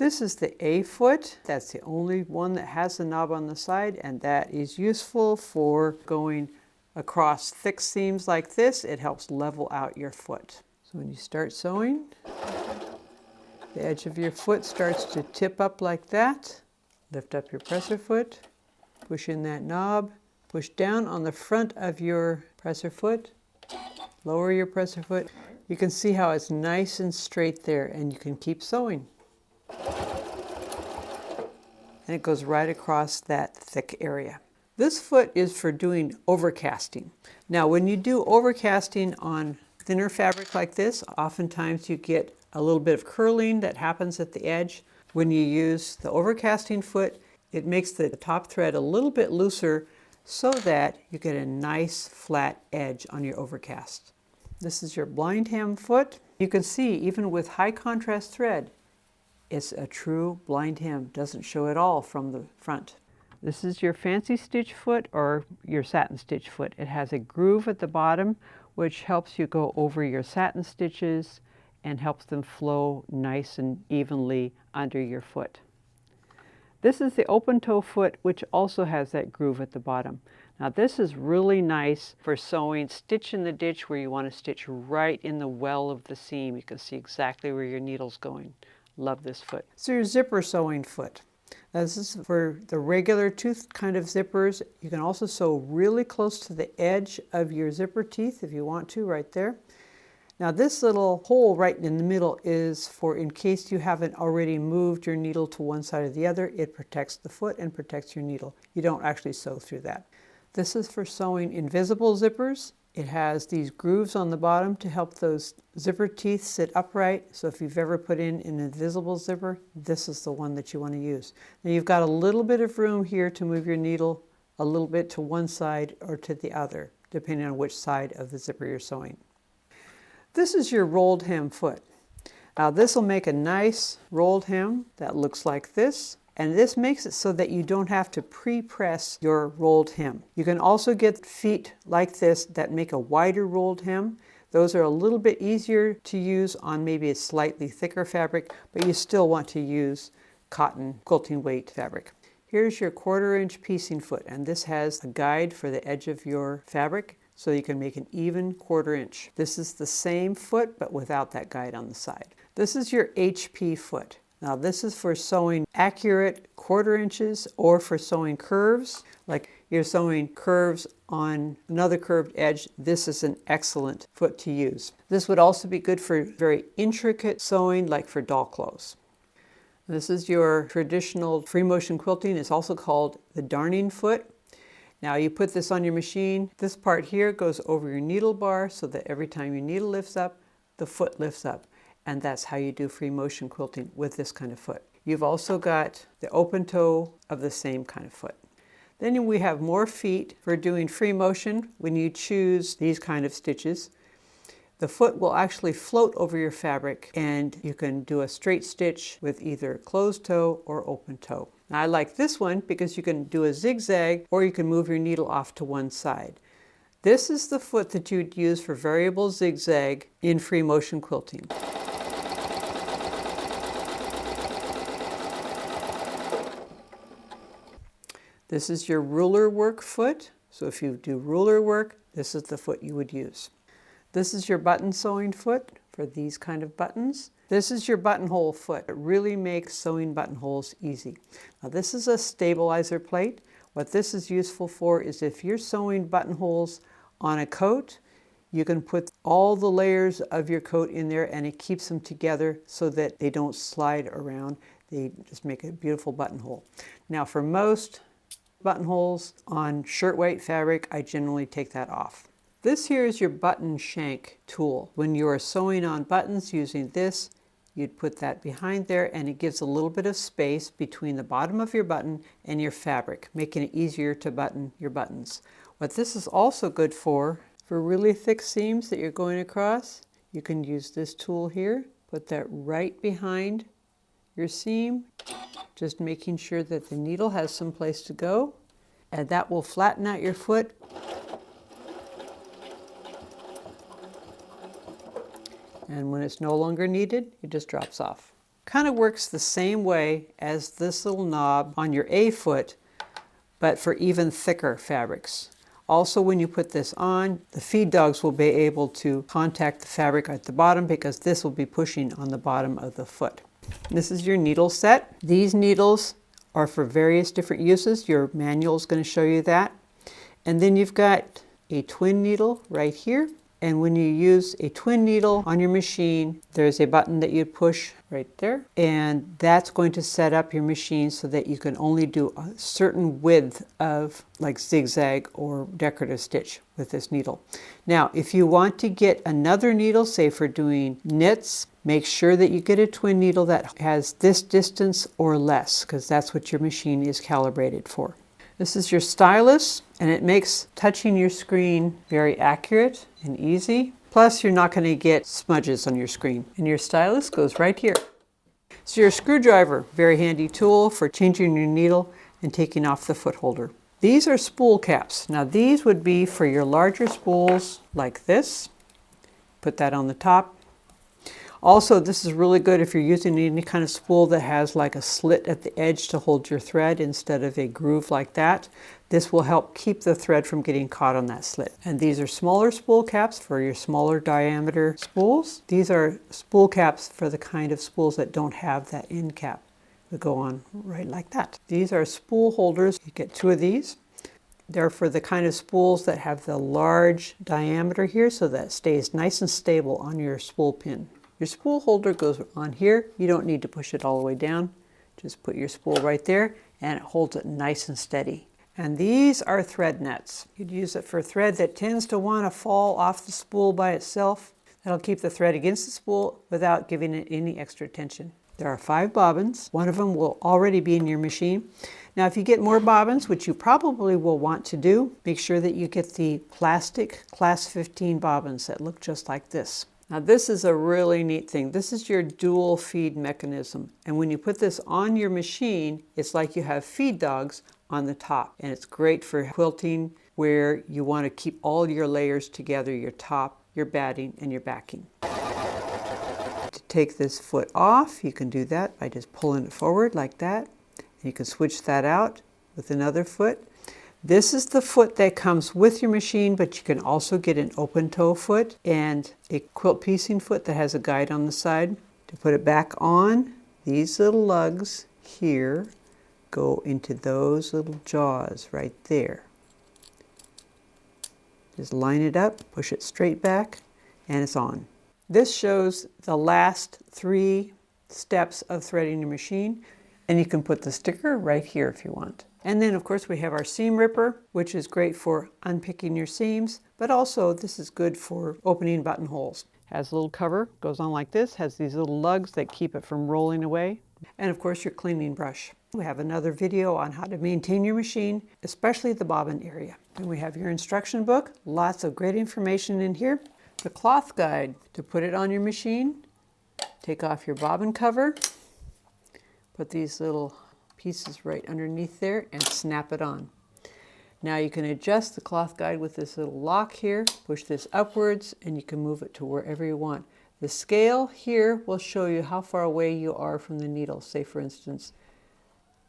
This is the A foot. That's the only one that has the knob on the side, and that is useful for going across thick seams like this. It helps level out your foot. So when you start sewing, the edge of your foot starts to tip up like that. Lift up your presser foot, push in that knob, push down on the front of your presser foot, lower your presser foot. You can see how it's nice and straight there, and you can keep sewing. And it goes right across that thick area. This foot is for doing overcasting. Now, when you do overcasting on thinner fabric like this, oftentimes you get a little bit of curling that happens at the edge. When you use the overcasting foot, it makes the top thread a little bit looser so that you get a nice flat edge on your overcast. This is your blind hem foot. You can see even with high contrast thread, it's a true blind hem, doesn't show at all from the front. This is your fancy stitch foot or your satin stitch foot. It has a groove at the bottom which helps you go over your satin stitches and helps them flow nice and evenly under your foot. This is the open toe foot, which also has that groove at the bottom. Now this is really nice for sewing stitch in the ditch where you want to stitch right in the well of the seam. You can see exactly where your needle's going. Love this foot. So your zipper sewing foot. Now this is for the regular tooth kind of zippers. You can also sew really close to the edge of your zipper teeth if you want to, right there. Now this little hole right in the middle is for in case you haven't already moved your needle to one side or the other. It protects the foot and protects your needle. You don't actually sew through that. This is for sewing invisible zippers. It has these grooves on the bottom to help those zipper teeth sit upright. So if you've ever put in an invisible zipper, this is the one that you want to use. Now you've got a little bit of room here to move your needle a little bit to one side or to the other, depending on which side of the zipper you're sewing. This is your rolled hem foot. Now this will make a nice rolled hem that looks like this. And this makes it so that you don't have to pre-press your rolled hem. You can also get feet like this that make a wider rolled hem. Those are a little bit easier to use on maybe a slightly thicker fabric, but you still want to use cotton quilting weight fabric. Here's your 1/4 inch piecing foot, and this has a guide for the edge of your fabric so you can make an even 1/4 inch. This is the same foot but without that guide on the side. This is your HP foot. Now this is for sewing accurate 1/4 inches or for sewing curves. Like you're sewing curves on another curved edge, this is an excellent foot to use. This would also be good for very intricate sewing like for doll clothes. This is your traditional free motion quilting. It's also called the darning foot. Now you put this on your machine. This part here goes over your needle bar so that every time your needle lifts up, the foot lifts up. And that's how you do free motion quilting with this kind of foot. You've also got the open toe of the same kind of foot. Then we have more feet for doing free motion. When you choose these kind of stitches, the foot will actually float over your fabric and you can do a straight stitch with either closed toe or open toe. Now I like this one because you can do a zigzag or you can move your needle off to one side. This is the foot that you'd use for variable zigzag in free motion quilting. This is your ruler work foot. So if you do ruler work, this is the foot you would use. This is your button sewing foot for these kind of buttons. This is your buttonhole foot. It really makes sewing buttonholes easy. Now this is a stabilizer plate. What this is useful for is if you're sewing buttonholes on a coat, you can put all the layers of your coat in there and it keeps them together so that they don't slide around. They just make a beautiful buttonhole. Now for most buttonholes on shirtweight fabric, I generally take that off. This here is your button shank tool. When you are sewing on buttons using this, you'd put that behind there and it gives a little bit of space between the bottom of your button and your fabric, making it easier to button your buttons. What this is also good for really thick seams that you're going across, you can use this tool here, put that right behind your seam, just making sure that the needle has some place to go, and that will flatten out your foot. And when it's no longer needed, it just drops off. Kind of works the same way as this little knob on your A foot, but for even thicker fabrics. Also, when you put this on, the feed dogs will be able to contact the fabric at the bottom because this will be pushing on the bottom of the foot. This is your needle set. These needles are for various different uses. Your manual is going to show you that. And then you've got a twin needle right here. And when you use a twin needle on your machine, there's a button that you push right there. And that's going to set up your machine so that you can only do a certain width of like zigzag or decorative stitch with this needle. Now, if you want to get another needle, say for doing knits, make sure that you get a twin needle that has this distance or less, because that's what your machine is calibrated for. This is your stylus, and it makes touching your screen very accurate and easy. Plus, you're not going to get smudges on your screen. And your stylus goes right here. So your screwdriver, very handy tool for changing your needle and taking off the foot holder. These are spool caps. Now these would be for your larger spools like this. Put that on the top. Also, this is really good if you're using any kind of spool that has like a slit at the edge to hold your thread instead of a groove like that. This will help keep the thread from getting caught on that slit. And these are smaller spool caps for your smaller diameter spools. These are spool caps for the kind of spools that don't have that end cap that go on right like that. These are spool holders. You get 2 of these. They're for the kind of spools that have the large diameter here so that it stays nice and stable on your spool pin. Your spool holder goes on here. You don't need to push it all the way down. Just put your spool right there and it holds it nice and steady. And these are thread nets. You'd use it for thread that tends to want to fall off the spool by itself. That'll keep the thread against the spool without giving it any extra tension. There are 5 bobbins. One of them will already be in your machine. Now, if you get more bobbins, which you probably will want to do, make sure that you get the plastic class 15 bobbins that look just like this. Now this is a really neat thing. This is your dual feed mechanism. And when you put this on your machine, it's like you have feed dogs on the top. And it's great for quilting where you want to keep all your layers together, your top, your batting, and your backing. To take this foot off, you can do that by just pulling it forward like that. And you can switch that out with another foot. This is the foot that comes with your machine, but you can also get an open toe foot and a quilt piecing foot that has a guide on the side. To put it back on, these little lugs here go into those little jaws right there. Just line it up, push it straight back, and it's on. This shows the last 3 steps of threading your machine, and you can put the sticker right here if you want. And then of course we have our seam ripper, which is great for unpicking your seams, but also this is good for opening buttonholes. Has a little cover, goes on like this, has these little lugs that keep it from rolling away. And of course your cleaning brush. We have another video on how to maintain your machine, especially the bobbin area. And we have your instruction book, lots of great information in here. The cloth guide to put it on your machine. Take off your bobbin cover, put these little pieces right underneath there and snap it on. Now you can adjust the cloth guide with this little lock here, push this upwards, and you can move it to wherever you want. The scale here will show you how far away you are from the needle. Say for instance,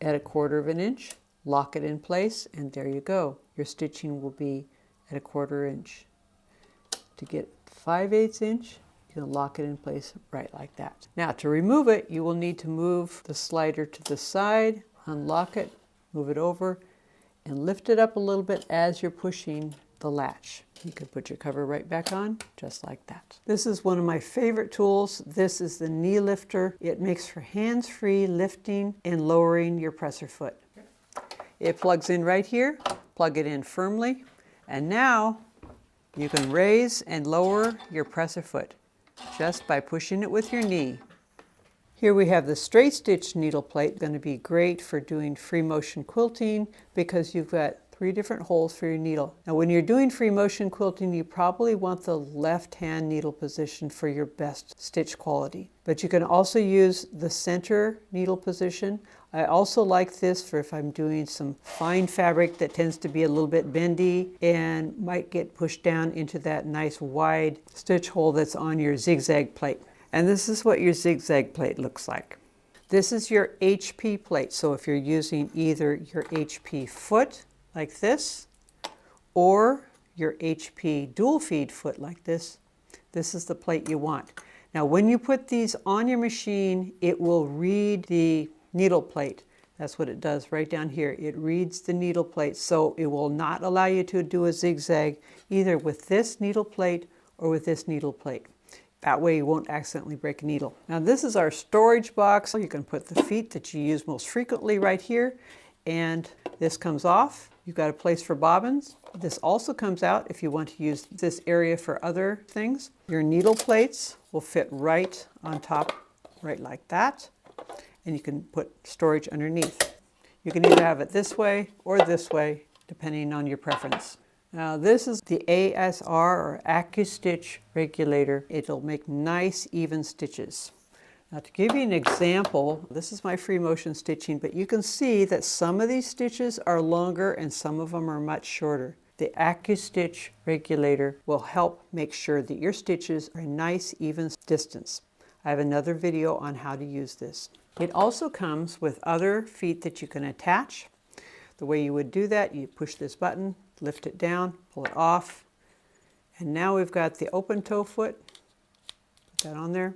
at 1/4 of an inch, lock it in place, and there you go. Your stitching will be at 1/4 inch. To get 5/8 inch, you can lock it in place right like that. Now to remove it, you will need to move the slider to the side, unlock it, move it over, and lift it up a little bit as you're pushing the latch. You can put your cover right back on, just like that. This is one of my favorite tools. This is the knee lifter. It makes for hands-free lifting and lowering your presser foot. It plugs in right here, plug it in firmly, and now you can raise and lower your presser foot just by pushing it with your knee. Here we have the straight stitch needle plate, going to be great for doing free motion quilting because you've got 3 different holes for your needle. Now when you're doing free motion quilting, you probably want the left hand needle position for your best stitch quality. But you can also use the center needle position. I also like this for if I'm doing some fine fabric that tends to be a little bit bendy and might get pushed down into that nice wide stitch hole that's on your zigzag plate. And this is what your zigzag plate looks like. This is your HP plate. So if you're using either your HP foot like this or your HP dual feed foot like this, this is the plate you want. Now when you put these on your machine, it will read the needle plate. That's what it does right down here. It reads the needle plate, so it will not allow you to do a zigzag either with this needle plate or with this needle plate. That way you won't accidentally break a needle. Now this is our storage box. You can put the feet that you use most frequently right here, and this comes off. You've got a place for bobbins. This also comes out if you want to use this area for other things. Your needle plates will fit right on top, right like that. And you can put storage underneath. You can either have it this way or this way, depending on your preference. Now this is the ASR or AcuStitch regulator. It'll make nice even stitches. Now to give you an example, this is my free motion stitching, but you can see that some of these stitches are longer and some of them are much shorter. The AcuStitch regulator will help make sure that your stitches are a nice even distance. I have another video on how to use this. It also comes with other feet that you can attach. The way you would do that, you push this button, lift it down, pull it off, and now we've got the open toe foot. Put that on there,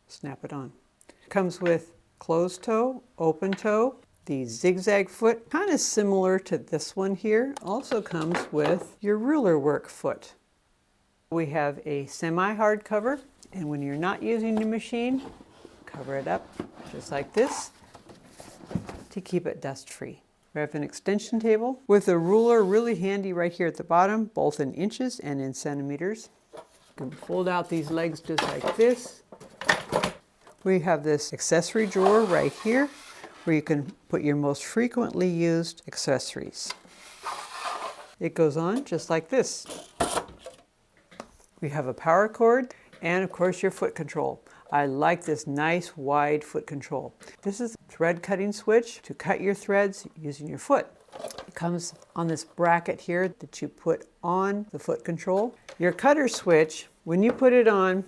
snap it on. It comes with closed toe, open toe. The zigzag foot, kind of similar to this one here, also comes with your ruler work foot. We have a semi-hard cover, and when you're not using the machine, cover it up just like this to keep it dust-free. We have an extension table with a ruler really handy right here at the bottom, both in inches and in centimeters. You can fold out these legs just like this. We have this accessory drawer right here where you can put your most frequently used accessories. It goes on just like this. We have a power cord and of course your foot control. I like this nice wide foot control. This is a thread cutting switch to cut your threads using your foot. It comes on this bracket here that you put on the foot control. Your cutter switch, when you put it on,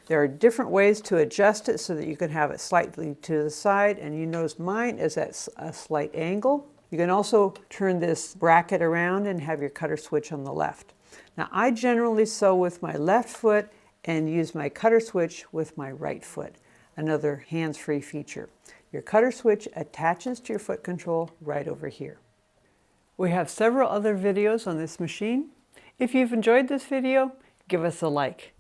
there are different ways to adjust it so that you can have it slightly to the side, and you notice mine is at a slight angle. You can also turn this bracket around and have your cutter switch on the left. Now I generally sew with my left foot and use my cutter switch with my right foot, another hands-free feature. Your cutter switch attaches to your foot control right over here. We have several other videos on this machine. If you've enjoyed this video, give us a like.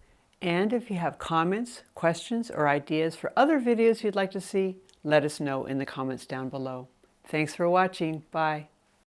And if you have comments, questions, or ideas for other videos you'd like to see, let us know in the comments down below. Thanks for watching. Bye.